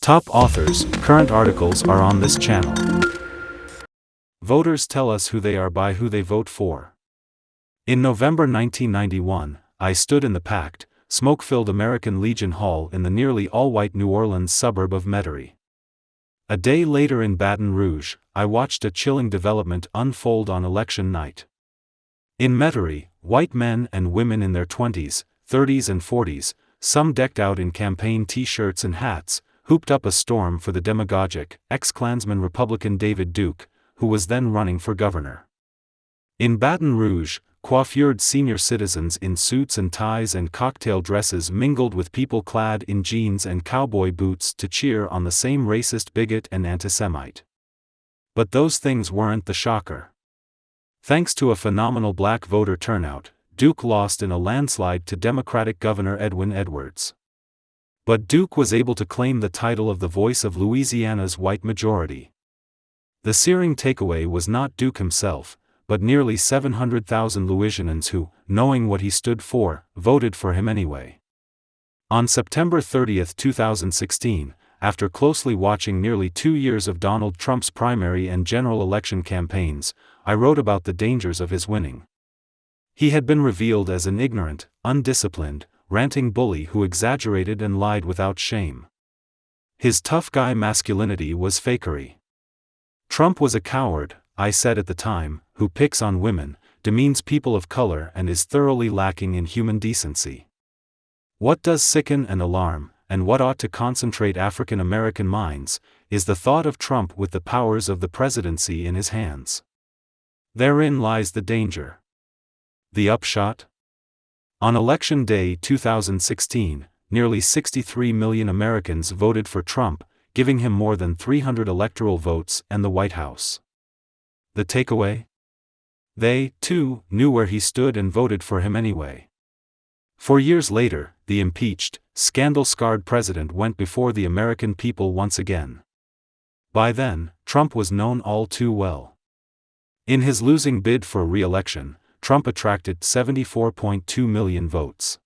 Top authors, current articles are on this channel. Voters tell us who they are by who they vote for. In November 1991, I stood in the packed, smoke-filled American Legion Hall in the nearly all-white New Orleans suburb of Metairie. A day later in Baton Rouge, I watched a chilling development unfold on election night. In Metairie, white men and women in their 20s, 30s and 40s, some decked out in campaign t-shirts and hats, hooped up a storm for the demagogic, ex-Klansman Republican David Duke, who was then running for governor. In Baton Rouge, coiffured senior citizens in suits and ties and cocktail dresses mingled with people clad in jeans and cowboy boots to cheer on the same racist bigot and antisemite. But those things weren't the shocker. Thanks to a phenomenal black voter turnout, Duke lost in a landslide to Democratic Governor Edwin Edwards. But Duke was able to claim the title of the voice of Louisiana's white majority. The searing takeaway was not Duke himself, but nearly 700,000 Louisianans who, knowing what he stood for, voted for him anyway. On September 30, 2016, after closely watching nearly 2 years of Donald Trump's primary and general election campaigns, I wrote about the dangers of his winning. He had been revealed as an ignorant, undisciplined, ranting bully who exaggerated and lied without shame. His tough guy masculinity was fakery. Trump was a coward, I said at the time, who picks on women, demeans people of color and is thoroughly lacking in human decency. What does sicken and alarm, and what ought to concentrate African American minds, is the thought of Trump with the powers of the presidency in his hands. Therein lies the danger. The upshot? On Election Day 2016, nearly 63 million Americans voted for Trump, giving him more than 300 electoral votes and the White House. The takeaway? They, too, knew where he stood and voted for him anyway. 4 years later, the impeached, scandal-scarred president went before the American people once again. By then, Trump was known all too well. In his losing bid for re-election, Trump attracted 74.2 million votes.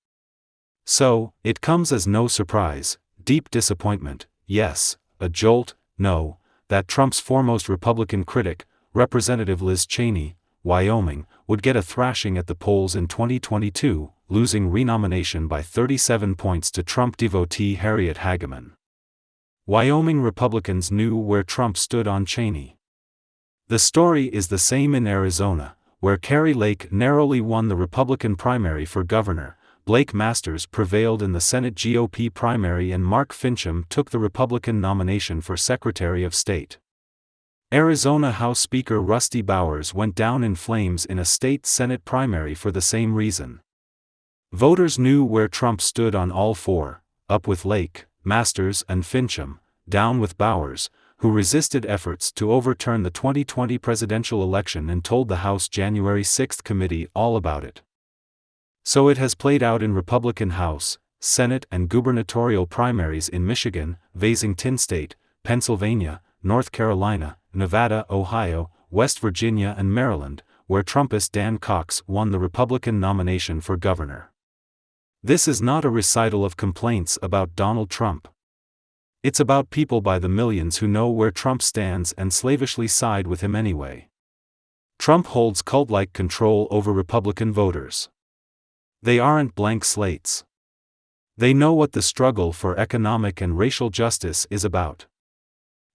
So, it comes as no surprise, deep disappointment, yes, a jolt, no, that Trump's foremost Republican critic, Representative Liz Cheney, Wyoming, would get a thrashing at the polls in 2022, losing renomination by 37 points to Trump devotee Harriet Hageman. Wyoming Republicans knew where Trump stood on Cheney. The story is the same in Arizona, where Kari Lake narrowly won the Republican primary for governor, Blake Masters prevailed in the Senate GOP primary and Mark Finchem took the Republican nomination for Secretary of State. Arizona House Speaker Rusty Bowers went down in flames in a state Senate primary for the same reason. Voters knew where Trump stood on all four, up with Lake, Masters and Finchem, down with Bowers, who resisted efforts to overturn the 2020 presidential election and told the House January 6 committee all about it. So it has played out in Republican House, Senate and gubernatorial primaries in Michigan, Washington State, Pennsylvania, North Carolina, Nevada, Ohio, West Virginia and Maryland, where Trumpist Dan Cox won the Republican nomination for governor. This is not a recital of complaints about Donald Trump. It's about people by the millions who know where Trump stands and slavishly side with him anyway. Trump holds cult-like control over Republican voters. They aren't blank slates. They know what the struggle for economic and racial justice is about.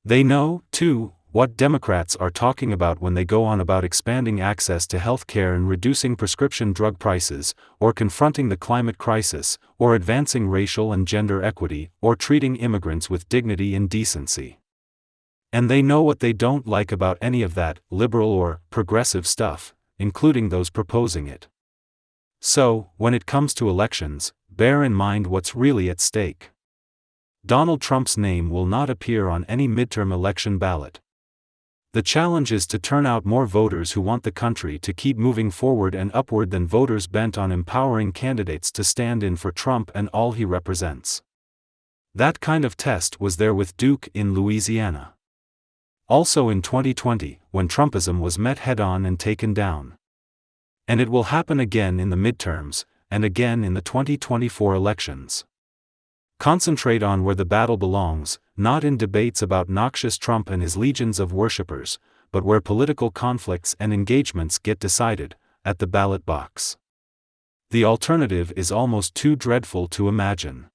They know, too, what Democrats are talking about when they go on about expanding access to health care and reducing prescription drug prices, or confronting the climate crisis, or advancing racial and gender equity, or treating immigrants with dignity and decency. And they know what they don't like about any of that liberal or progressive stuff, including those proposing it. So, when it comes to elections, bear in mind what's really at stake. Donald Trump's name will not appear on any midterm election ballot. The challenge is to turn out more voters who want the country to keep moving forward and upward than voters bent on empowering candidates to stand in for Trump and all he represents. That kind of test was there with Duke in Louisiana. Also in 2020, when Trumpism was met head-on and taken down. And it will happen again in the midterms, and again in the 2024 elections. Concentrate on where the battle belongs, not in debates about noxious Trump and his legions of worshippers, but where political conflicts and engagements get decided, at the ballot box. The alternative is almost too dreadful to imagine.